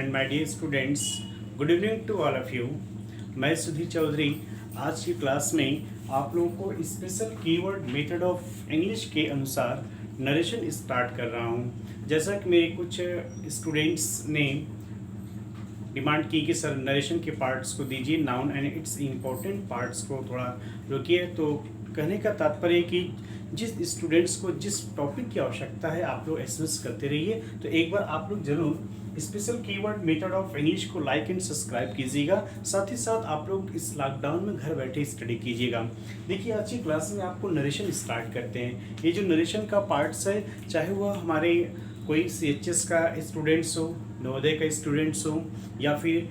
And my dear students, good evening to all of you. मैं सुधीर चौधरी आज की class में आप लोगों को special keyword method of English के अनुसार नरेशन स्टार्ट कर रहा हूं। जैसा कि मेरे कुछ स्टूडेंट्स ने डिमांड की कि सर नरेशन के पार्ट्स को दीजिए, noun and it's important parts को थोड़ा रोकिए। तो कहने का तात्पर्य कि जिस स्टूडेंट्स को जिस टॉपिक की आवश्यकता है आप लोग एसएमएस करते रहिए। तो एक बार आप लोग जरूर special keyword method of English को लाइक एंड सब्सक्राइब कीजिएगा। साथ ही साथ आप लोग इस लॉकडाउन में घर बैठे स्टडी कीजिएगा। देखिए आज की क्लास में आपको नरेशन स्टार्ट करते हैं। ये जो नरेशन का पार्ट्स है, चाहे वह हमारे कोई सीएचएस का स्टूडेंट्स हो, नवोदय का स्टूडेंट्स हो, या फिर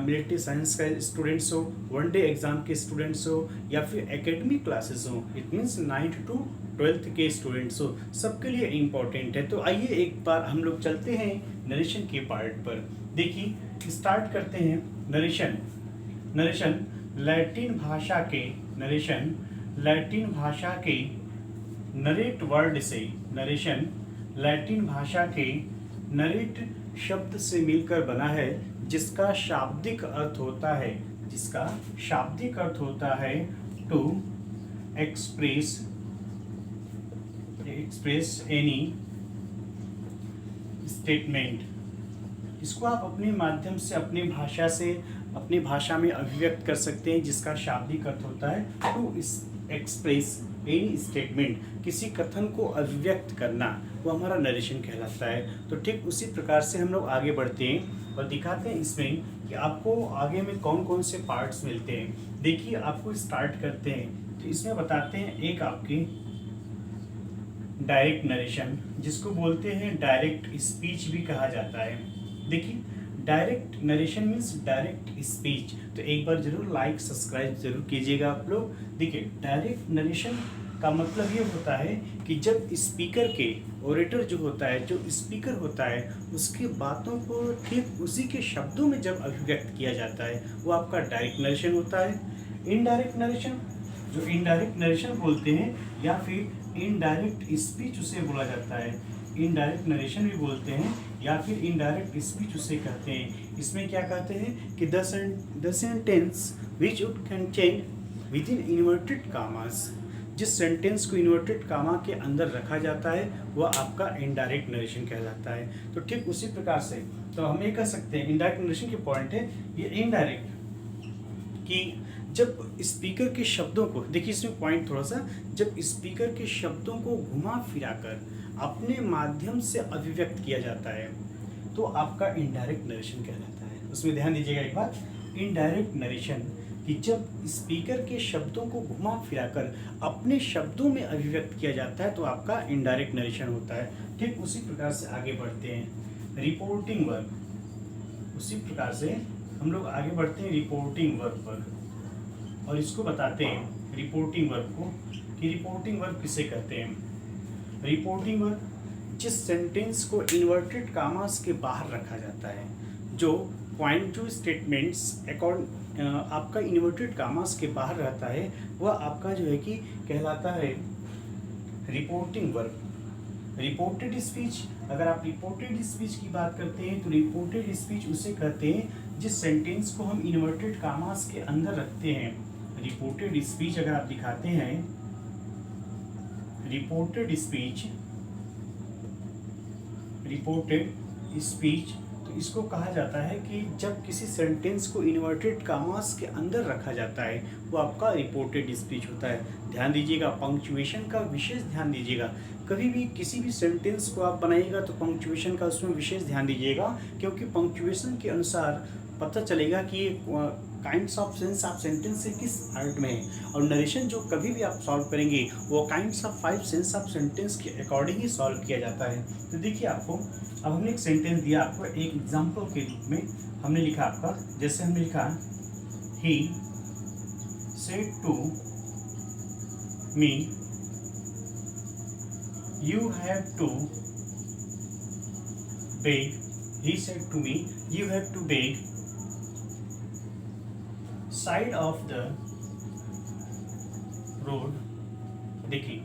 मिलिट्री साइंस का स्टूडेंट्स हो, वनडे एग्जाम के स्टूडेंट्स हो, या फिर एकेडमिक क्लासेस हो, it means 9th to 12th के स्टूडेंट्स हो, सबके लिए इम्पोर्टेंट है। तो आइए एक बार हम लोग चलते हैं नरेशन के पार्ट पर। देखिए स्टार्ट करते हैं नरेशन। नरेशन लैटिन भाषा के नरेशन लैटिन भाषा के नरेट वर्ड से नरेशन लैटिन भाषा के नरेट शब्द से मिलकर बना है, जिसका शाब्दिक अर्थ होता है टू एक्सप्रेस एनी स्टेटमेंट। इसको आप अपने माध्यम से अपनी भाषा में अभिव्यक्त कर सकते हैं, जिसका शाब्दिक अर्थ होता है टू एक्सप्रेस एनी स्टेटमेंट। किसी कथन को अभिव्यक्त करना, वो हमारा नरेशन कहलाता है। तो ठीक उसी प्रकार से हम लोग आगे बढ़ते हैं और दिखाते हैं इसमें कि आपको आगे में कौन कौन से पार्ट्स मिलते हैं। देखिए आपको स्टार्ट करते हैं तो इसमें बताते हैं एक आपकी डायरेक्ट नरेशन, जिसको बोलते हैं डायरेक्ट स्पीच भी कहा जाता है। देखिए direct narration means direct speech. तो एक बार जरूर लाइक सब्सक्राइब जरूर कीजिएगा आप लोग। देखिए डायरेक्ट नरेशन का मतलब ये होता है कि जब स्पीकर के ओरेटर जो होता है, जो स्पीकर होता है, उसकी बातों को ठीक उसी के शब्दों में जब अभिव्यक्त किया जाता है, वो आपका डायरेक्ट नरेशन होता है। इनडायरेक्ट नरेशन, जो इनडायरेक्ट नरेशन बोलते हैं, या फिर इनडायरेक्ट स्पीच उसे बोला जाता है। इनडायरेक्ट नरेशन भी बोलते हैं या फिर इनडायरेक्ट स्पीच उसे कहते हैं। इसमें क्या कहते हैं कि the sentence which would contain with in inverted कामास। जिस सेंटेंस को इन्वर्टेड कामा के अंदर रखा जाता है वह आपका इनडायरेक्ट नरेशन कहलाता है। तो ठीक उसी प्रकार से तो हम ये कह सकते हैं इनडायरेक्ट नरेशन के पॉइंट है ये इनडायरेक्ट, कि जब स्पीकर के शब्दों को, देखिए इसमें पॉइंट थोड़ा सा, जब स्पीकर के शब्दों को घुमा फिरा कर अपने माध्यम से अभिव्यक्त किया जाता है तो आपका इनडायरेक्ट नरेशन कहलाता है। उसमें ध्यान दीजिएगा एक बात, इनडायरेक्ट नरेशन कि जब स्पीकर के शब्दों को घुमा फिरा कर अपने शब्दों में अभिव्यक्त किया जाता है तो आपका इनडायरेक्ट नरेशन होता है। ठीक उसी प्रकार से आगे बढ़ते हैं रिपोर्टिंग वर्क। उसी प्रकार से हम लोग आगे बढ़ते हैं रिपोर्टिंग वर्क पर, और इसको बताते हैं रिपोर्टिंग वर्क को कि रिपोर्टिंग वर्क किसे कहते हैं। रिपोर्टिंग वर्क जिस सेंटेंस को इन्वर्टेड कामास के बाहर रखा जाता है, जो पॉइंट टू स्टेटमेंट्स आपका इन्वर्टेड कामास के बाहर रहता है, वह आपका जो है कि कहलाता है रिपोर्टिंग वर्क। रिपोर्टेड स्पीच, अगर आप रिपोर्टेड स्पीच की बात करते हैं तो रिपोर्टेड स्पीच उसे कहते हैं जिस सेंटेंस को हम इन्वर्टेड कामास के अंदर रखते हैं। रिपोर्टेड स्पीच अगर आप दिखाते हैं, रिपोर्टेड स्पीच तो इसको कहा जाता है कि जब किसी सेंटेंस को इन्वर्टेड कामास के अंदर रखा जाता है वो आपका रिपोर्टेड स्पीच होता है। ध्यान दीजिएगा, पंक्चुएशन का विशेष ध्यान दीजिएगा। कभी भी किसी भी सेंटेंस को आप बनाइएगा तो पंक्चुएशन का उसमें विशेष ध्यान दीजिएगा, क्योंकि पंक्चुएशन के अनुसार पता चलेगा कि काइंड्स ऑफ सेंस आप सेंटेंस से किस पार्ट में है। और नरेशन जो कभी भी आप सॉल्व करेंगे वो kinds of 5 sense of sentence के अकॉर्डिंग ही सॉल्व किया जाता है। तो देखिए आपको अब हमने एक सेंटेंस दिया, आपको एक एग्जाम्पल के रूप में हमने लिखा आपका, जैसे हमने लिखा he said to me you have to beg. He said to me you have to beg side of the road. देखिए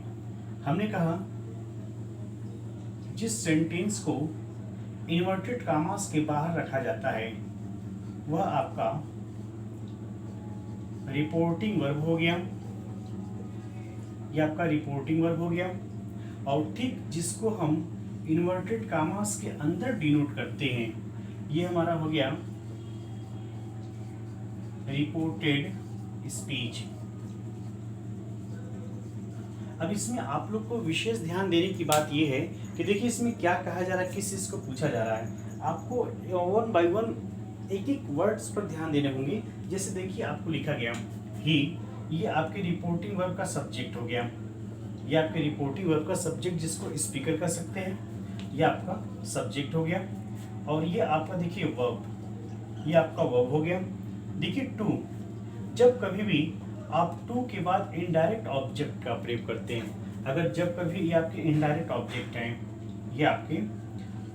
हमने कहा जिस सेंटेंस को इन्वर्टेड कामास के बाहर रखा जाता है वह आपका रिपोर्टिंग वर्ब हो गया, ये आपका रिपोर्टिंग वर्ब हो गया। और ठीक जिसको हम इन्वर्टेड कामास के अंदर डिनोट करते हैं ये हमारा हो गया रिपोर्टेड स्पीच। अब इसमें आप लोग को विशेष ध्यान देने की बात यह है कि देखिए इसमें क्या कहा जा रहा है, किस चीज़ को पूछा जा रहा है। आपको वन बाय वन एक एक वर्ड्स पर ध्यान देने होंगे। जैसे देखिए आपको लिखा गया ही, ये आपके रिपोर्टिंग वर्ब का सब्जेक्ट हो गया, ये आपके रिपोर्टिंग वर्ब का सब्जेक्ट जिसको स्पीकर कह सकते हैं, ये आपका सब्जेक्ट हो गया। और ये आपका देखिए वर्ब, ये आपका वर्ब हो गया। देखिए टू, जब कभी भी आप टू के बाद इनडायरेक्ट ऑब्जेक्ट का प्रयोग करते हैं, अगर जब कभी ये आपके इनडायरेक्ट ऑब्जेक्ट हैं, ये आपके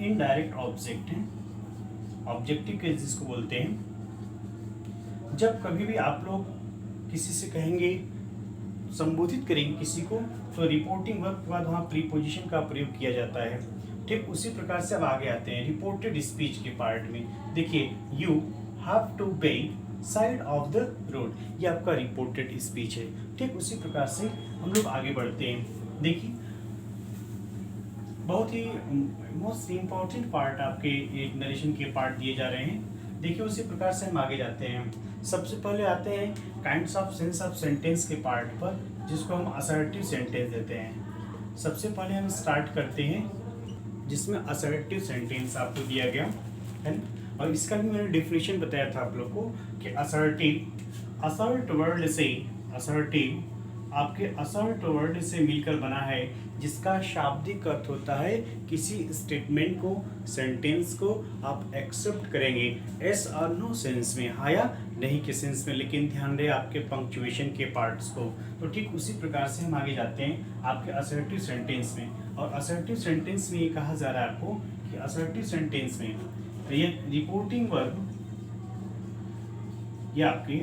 इनडायरेक्ट ऑब्जेक्ट हैं, ऑब्जेक्टिव के जिसको बोलते हैं, जब कभी भी आप लोग किसी से कहेंगे, संबोधित करेंगे किसी को, तो रिपोर्टिंग वर्ब के बाद वहाँ प्रीपोजिशन का प्रयोग किया जाता है। ठीक उसी प्रकार से अब आगे आते हैं रिपोर्टेड स्पीच के पार्ट में। देखिए यू हैव टू पे साइड ऑफ द रोड, ये आपका रिपोर्टेड स्पीच है। ठीक उसी प्रकार से हम लोग आगे बढ़ते हैं। देखिए बहुत ही मोस्ट इम्पॉर्टेंट पार्ट आपके एक नरेशन के पार्ट दिए जा रहे हैं। देखिए उसी प्रकार से हम आगे जाते हैं। सबसे पहले आते हैं kinds of sense of sentence के पार्ट पर, जिसको हम असर्टिव सेंटेंस देते हैं। सबसे पहले हम स्टार्ट करते हैं जिसमें असर्टिव सेंटेंस आपको दिया गया है, और इसका भी मैंने डेफिनेशन बताया था आप लोग को कि असर्टिव, असर्ट वर्ड से, असर्टिव आपके असर्ट वर्ड से मिलकर बना है, जिसका शाब्दिक अर्थ होता है किसी स्टेटमेंट को, सेंटेंस को आप एक्सेप्ट करेंगे एस और नो सेंस में, हाँ या नहीं के सेंस में, लेकिन ध्यान रहे आपके पंक्चुएशन के पार्ट्स को। तो ठीक उसी प्रकार से हम आगे जाते हैं आपके असर्टिव सेंटेंस में। और असर्टिव सेंटेंस में ये कहा जा रहा है आपको कि असर्टिव सेंटेंस में ये रिपोर्टिंग वर्ब, ये आपकी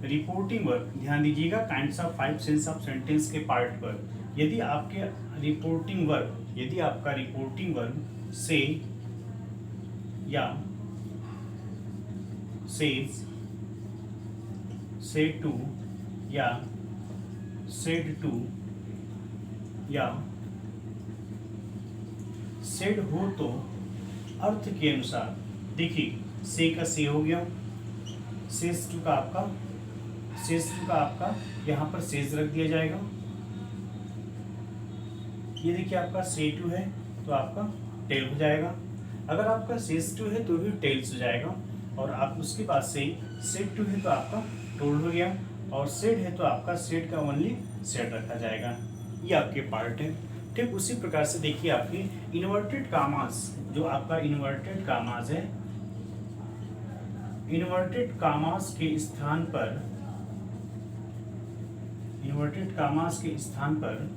रिपोर्टिंग वर्ब, ध्यान दीजिएगा kinds of 5 sense of sentence के पार्ट पर। यदि आपके रिपोर्टिंग वर्ब, यदि आपका रिपोर्टिंग वर्ब से या सेज, से टू या सेड टू या सेड हो तो अर्थ के अनुसार, देखिए से का से हो गया, सेज टू का आपका, सेज टू का आपका यहाँ पर सेज रख दिया जाएगा। ये देखिए आपका से टू है तो आपका टेल हो जाएगा, अगर आपका सेज टू है तो भी टेल्स हो जाएगा, और आप उसके बाद से सेड टू है तो आपका टोल्ड हो गया, और सेड है तो आपका सेड का ओनली सेड रखा जाएगा। ये आपके पार्ट है। ठीक उसी प्रकार से देखिए आपकी इन्वर्टेड कामास, जो आपका इन्वर्टेड कामास है, इन्वर्टेड कामास के स्थान पर, इन्वर्टेड कामास के स्थान पर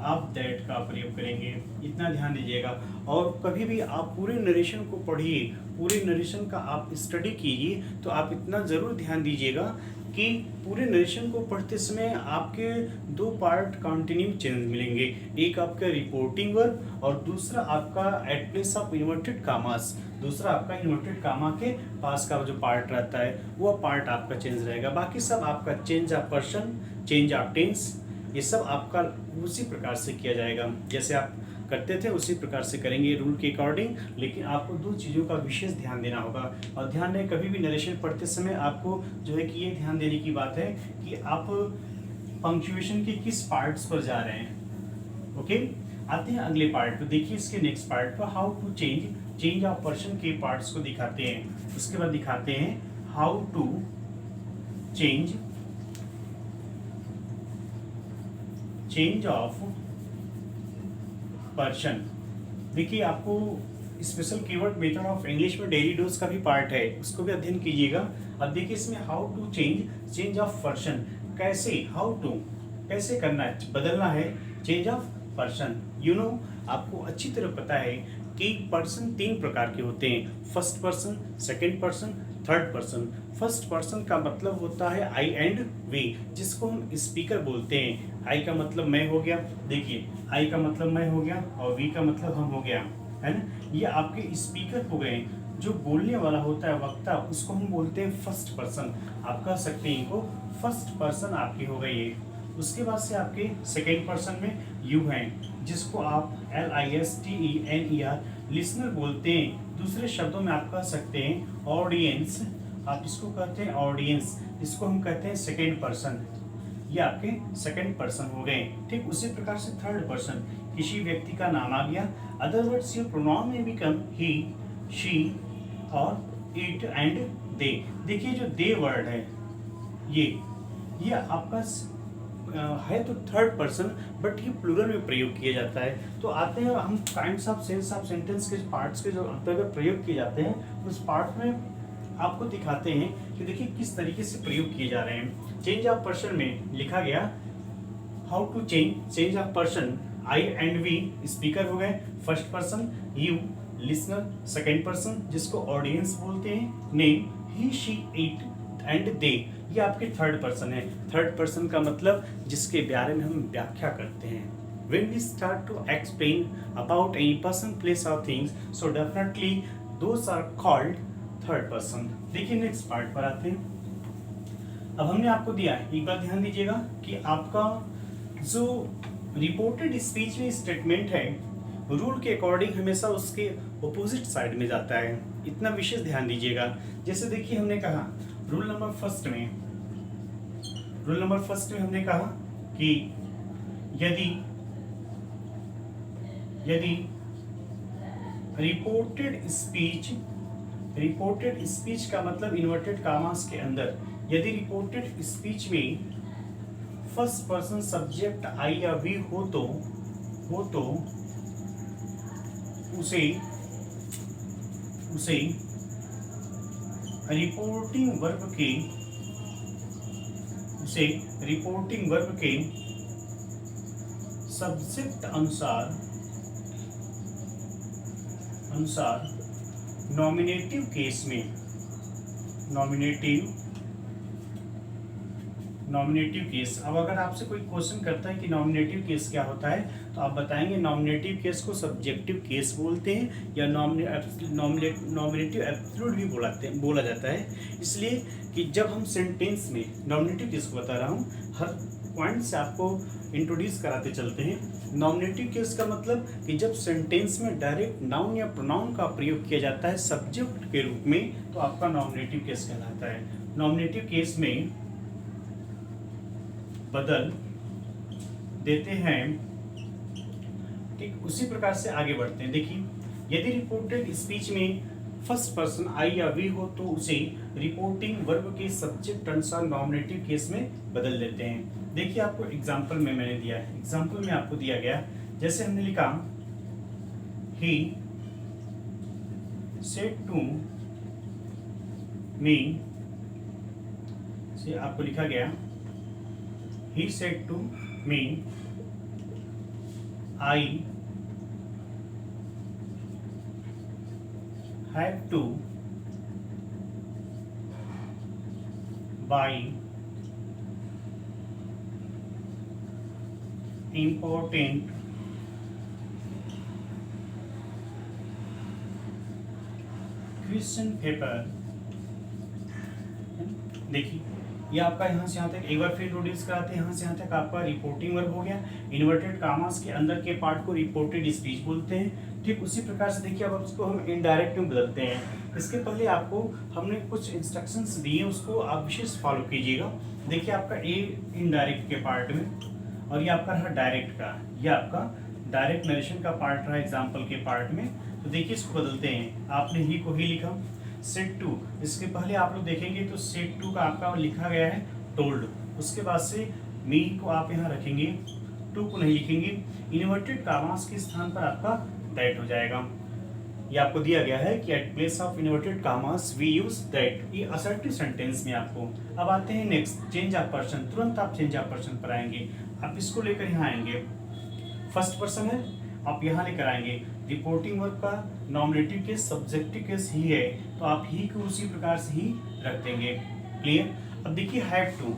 आप दैट का प्रयोग करेंगे, इतना ध्यान दीजिएगा। और कभी भी आप पूरे नरेशन को पढ़िए, पूरे नरेशन का आप स्टडी कीजिए, तो आप इतना ज़रूर ध्यान दीजिएगा कि पूरे नरेशन को पढ़ते समय आपके दो पार्ट कंटिन्यू चेंज मिलेंगे, एक आपका रिपोर्टिंग वर्ब और दूसरा आपका एट प्लेस ऑफ इन्वर्टेड कामास, दूसरा आपका इन्वर्टेड कामा के पास का जो पार्ट रहता है वो पार्ट आपका चेंज रहेगा। बाकी सब आपका change of person, change of tense, ये सब आपका उसी प्रकार से किया जाएगा जैसे आप करते थे, उसी प्रकार से करेंगे रूल के अकॉर्डिंग। लेकिन आपको दो चीज़ों का विशेष ध्यान देना होगा, और ध्यान रहे कभी भी नरेशन पढ़ते समय आपको जो है कि ये ध्यान देने की बात है कि आप पंक्चुएशन के किस पार्ट्स पर जा रहे हैं। ओके, आते हैं अगले पार्ट पर। देखिए इसके नेक्स्ट पार्ट पर how to change, change of person के पार्ट्स को दिखाते हैं। उसके बाद दिखाते हैं how to change, change of person. देखिए आपको special keyword method of English में डेली डोज का भी पार्ट है, उसको भी अध्ययन कीजिएगा। अब देखिए इसमें how to change, change of person, कैसे, हाउ टू कैसे करना है, बदलना है change of person. You know आपको अच्छी तरह पता है कि पर्सन तीन प्रकार के होते हैं, first person, second person, third person. First person का मतलब होता है आई एंड वी, जिसको हम स्पीकर बोलते हैं। आई का मतलब मैं हो गया, देखिए आई का मतलब मैं हो गया और वी का मतलब हम हो गया। है ना। ये आपके स्पीकर हो गए। जो बोलने वाला होता है वक्ता, उसको हम बोलते हैं फर्स्ट पर्सन। आप कह सकते हैं इनको फर्स्ट पर्सन आपकी हो गई है। उसके बाद से आपके सेकेंड पर्सन में यू हैं, जिसको आप LISTENER लिसनर बोलते हैं। दूसरे शब्दों में आप कह सकते हैं ऑडियंस, आप इसको कहते हैं ऑडियंस, इसको हम कहते हैं सेकेंड पर्सन। ये आपके सेकेंड पर्सन हो गए। ठीक उसी प्रकार से थर्ड पर्सन, किसी व्यक्ति का नाम आ गया। अदर वर्ड्स योर प्रोनाउन में बिकम ही, शी और इट एंड दे। देखिए जो दे वर्ड है ये आपका है तो थर्ड पर्सन, बट ये प्लूरल में प्रयोग किया जाता है। तो आते हैं हम kinds of sense of sentence के पार्ट्स के जो अंतर्गत प्रयोग किए जाते हैं, उस पार्ट में आपको दिखाते हैं कि देखिए किस तरीके से प्रयोग किए जा रहे हैं। चेंज ऑफ पर्सन में लिखा गया how to change of person, I and we speaker हो गए first person, you listener second person जिसको ऑडियंस बोलते हैं, name he she it and they ये आपके थर्ड पर्सन है। थर्ड पर्सन का मतलब जिसके बारे में हम व्याख्या करते हैं। When we start to explain about any person, place or things, so definitely those are called third person. देखिए नेक्स्ट पार्ट पर आते हैं। अब हमने आपको दिया है, एक बार ध्यान दीजिएगा कि आपका जो रिपोर्टेड स्पीच में स्टेटमेंट है रूल के अकॉर्डिंग हमेशा उसके अपोजिट साइड में जाता है। इतना विशेष ध्यान दीजिएगा। जैसे देखिए हमने कहा रूल नंबर फर्स्ट में हमने कहा कि यदि रिपोर्टेड स्पीच का मतलब इन्वर्टेड कामास के अंदर, यदि रिपोर्टेड स्पीच में फर्स्ट पर्सन सब्जेक्ट आई या वी हो तो उसे रिपोर्टिंग वर्ब के सब्जेक्ट अनुसार नॉमिनेटिव केस में नॉमिनेटिव केस। अब अगर आपसे कोई क्वेश्चन करता है कि नॉमिनेटिव केस क्या होता है, तो आप बताएंगे नॉमिनेटिव केस को सब्जेक्टिव केस बोलते हैं या नॉमिनेटिव एब्सोल्यूट भी बोला जाता है। इसलिए कि जब हम सेंटेंस में नॉमिनेटिव केस को बता रहा हूँ, हर पॉइंट से आपको इंट्रोड्यूस कराते चलते हैं। नॉमिनेटिव केस का मतलब कि जब सेंटेंस में डायरेक्ट नाउन या प्रोनाउन का प्रयोग किया जाता है सब्जेक्ट के रूप में, तो आपका नॉमिनेटिव केस कहलाता है। नॉमिनेटिव केस में बदल देते हैं। ठीक उसी प्रकार से आगे बढ़ते हैं। देखिए यदि रिपोर्टेड स्पीच में फर्स्ट पर्सन आई या वी हो तो उसे रिपोर्टिंग वर्ब के सब्जेक्ट अनुसार नॉमिनेटिव केस में बदल देते हैं। देखिए आपको एग्जांपल में मैंने दिया है, एग्जांपल में आपको दिया गया, जैसे हमने लिखा ही सेड टू मी, से आपको लिखा गया he said to me I have to buy important question paper. देखिए ये आपका यहाँ से यहाँ तक एक बार फिर इंट्रोड्यूस कराते हैं। यहाँ से यहाँ तक आपका रिपोर्टिंग वर्ब हो गया। इन्वर्टेड कामास के अंदर के पार्ट को रिपोर्टेड स्पीच बोलते हैं। ठीक उसी प्रकार से देखिए अब उसको हम इनडायरेक्ट में बदलते हैं। इसके पहले आपको हमने कुछ इंस्ट्रक्शंस दिए, उसको आप विशेष फॉलो कीजिएगा। देखिए आपका ए इनडायरेक्ट के पार्ट में और ये आपका रहा डायरेक्ट का, ये आपका डायरेक्ट नरेशन का पार्ट रहा एग्जाम्पल के पार्ट में। तो देखिए इसको बदलते हैं। आपने ही को ही लिखा, सेट टू, इसके पहले आप लोग देखेंगे तो सेट टू का आपका लिखा गया है टोल्ड, उसके बाद से मी को आप यहाँ रखेंगे, टू को नहीं लिखेंगे। इन्वर्टेड कामास के स्थान पर आपका दैट हो जाएगा। ये आपको दिया गया है कि एट प्लेस ऑफ इन्वर्टेड कामास वी यूज दैट, ये असर्टिव सेंटेंस में आपको। अब आते हैं नेक्स्ट चेंज ऑफ पर्सन। तुरंत आप चेंज ऑफ पर्सन पर आएंगे। आप इसको लेकर यहाँ आएंगे, फर्स्ट पर्सन है, आप यहाँ लेकर आएंगे रिपोर्टिंग वर्ब का नॉमिनेटिव केस सब्जेक्टिव केस ही है, तो आप ही को उसी प्रकार से ही रख देंगे। क्लियर। अब देखिए हैव टू,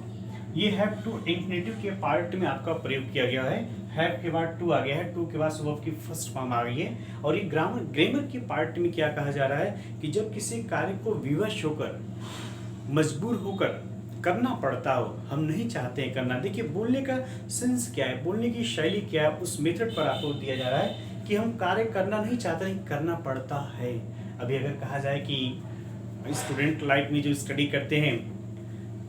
ये हैव टू इंफिनिटिव के पार्ट में आपका प्रयोग किया गया है। हैव के बाद टू आ गया है, टू के बाद वर्ब की फर्स्ट फॉर्म आ गई है। और ये ग्रामर के पार्ट में क्या कहा जा रहा है कि जब किसी कार्य को विवश होकर, मजबूर होकर करना पड़ता हो, हम नहीं चाहते हैं करना। देखिए बोलने का सेंस क्या है, बोलने की शैली क्या है, उस मेथड पर आपको दिया जा रहा है कि हम कार्य करना नहीं चाहते, नहीं करना पड़ता है। अभी अगर कहा जाए कि स्टूडेंट लाइफ में जो स्टडी करते हैं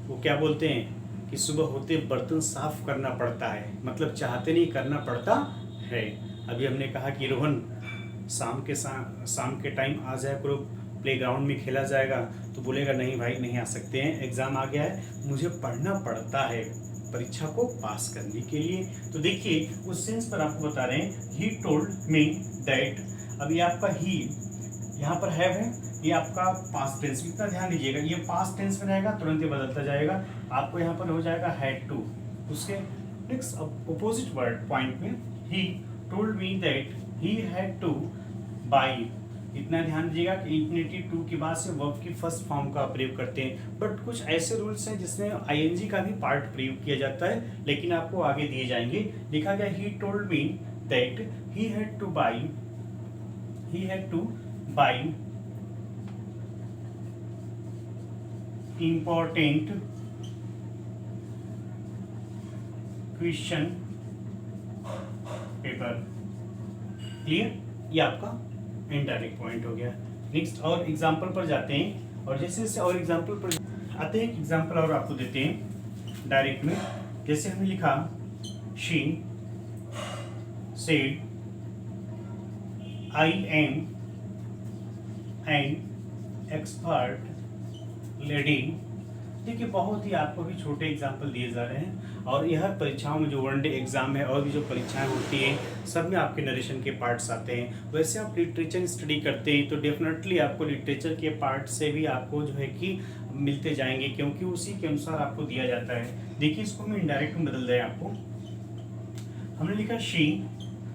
वो क्या बोलते हैं कि सुबह होते बर्तन साफ करना पड़ता है, मतलब चाहते नहीं करना पड़ता है। अभी हमने कहा कि रोहन शाम के टाइम आ जाए करो, प्लेग्राउंड में खेला जाएगा, तो बोलेगा नहीं भाई नहीं आ सकते हैं, एग्ज़ाम आ गया है, मुझे पढ़ना पड़ता है परीक्षा को पास करने के लिए। तो देखिए उस सेंस पर आपको बता रहे हैं, ही टोल्ड मी दैट। अब ये आपका ही यहाँ पर हैव है, ये आपका पास्ट टेंस, इतना ध्यान दीजिएगा, ये पास्ट टेंस में रहेगा, तुरंत ही बदलता जाएगा। आपको यहाँ पर हो जाएगा हैड टू, उसके नेक्स्ट अपोजिट वर्ड पॉइंट में he told me that he had two by. इतना ध्यान दीजिएगा कि इंफिनिटिव टू के बाद से वर्ब की फर्स्ट फॉर्म का प्रयोग करते हैं, बट कुछ ऐसे रूल्स हैं जिसमें आईएनजी का भी पार्ट प्रयोग किया जाता है, लेकिन आपको आगे दिए जाएंगे। लिखा गया he told me that he had two by important question paper. Clear, ये आपका इनडायरेक्ट पॉइंट हो गया। नेक्स्ट और एग्जांपल पर जाते हैं, और जैसे जैसे और एग्जांपल पर आते हैं, एग्जांपल और आपको देते हैं डायरेक्ट में। जैसे हमने लिखा she said I am an expert lady. देखिए बहुत ही आपको भी छोटे एग्जाम्पल दिए जा रहे हैं, और यह परीक्षाओं में जो वनडे एग्जाम है और भी जो परीक्षाएं होती हैं सब में आपके नरेशन के पार्ट्स आते हैं। वैसे आप लिटरेचर स्टडी करते हैं तो डेफिनेटली आपको लिटरेचर के पार्ट से भी आपको जो है कि मिलते जाएंगे, क्योंकि उसी के अनुसार आपको दिया जाता है। देखिए इसको हम इनडायरेक्ट में बदल रहे हैं आपको। हमने लिखा शी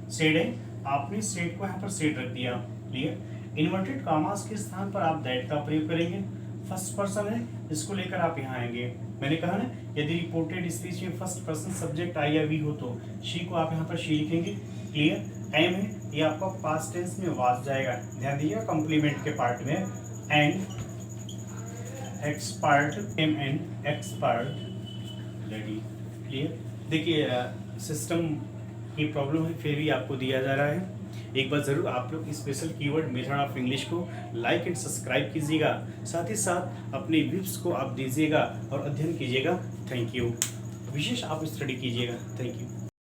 सेड है, आपने सेड को यहाँ पर सेड रख दिया। क्लियर, इन्वर्टेड कॉमास के स्थान पर आप दैट का प्रयोग करेंगे। फर्स्ट पर्सन है, इसको लेकर आप यहाँ आएंगे। मैंने कहा ना यदि रिपोर्टेड स्पीच में फर्स्ट पर्सन सब्जेक्ट आई या वी हो तो शी को आप यहाँ पर शी लिखेंगे। क्लियर, एम है, ये आपका पास्ट टेंस में वाज जाएगा, ध्यान दीजिएगा कॉम्प्लीमेंट के पार्ट में। And expert, am and expert lady. Clear, देखिए सिस्टम की प्रॉब्लम है फिर भी आपको दिया जा रहा है। एक बार ज़रूर आप लोग special keyword method of English को लाइक एंड सब्सक्राइब कीजिएगा, साथ ही साथ अपने विप्स को आप दीजिएगा और अध्ययन कीजिएगा। थैंक यू, विशेष आप स्टडी कीजिएगा। Thank you.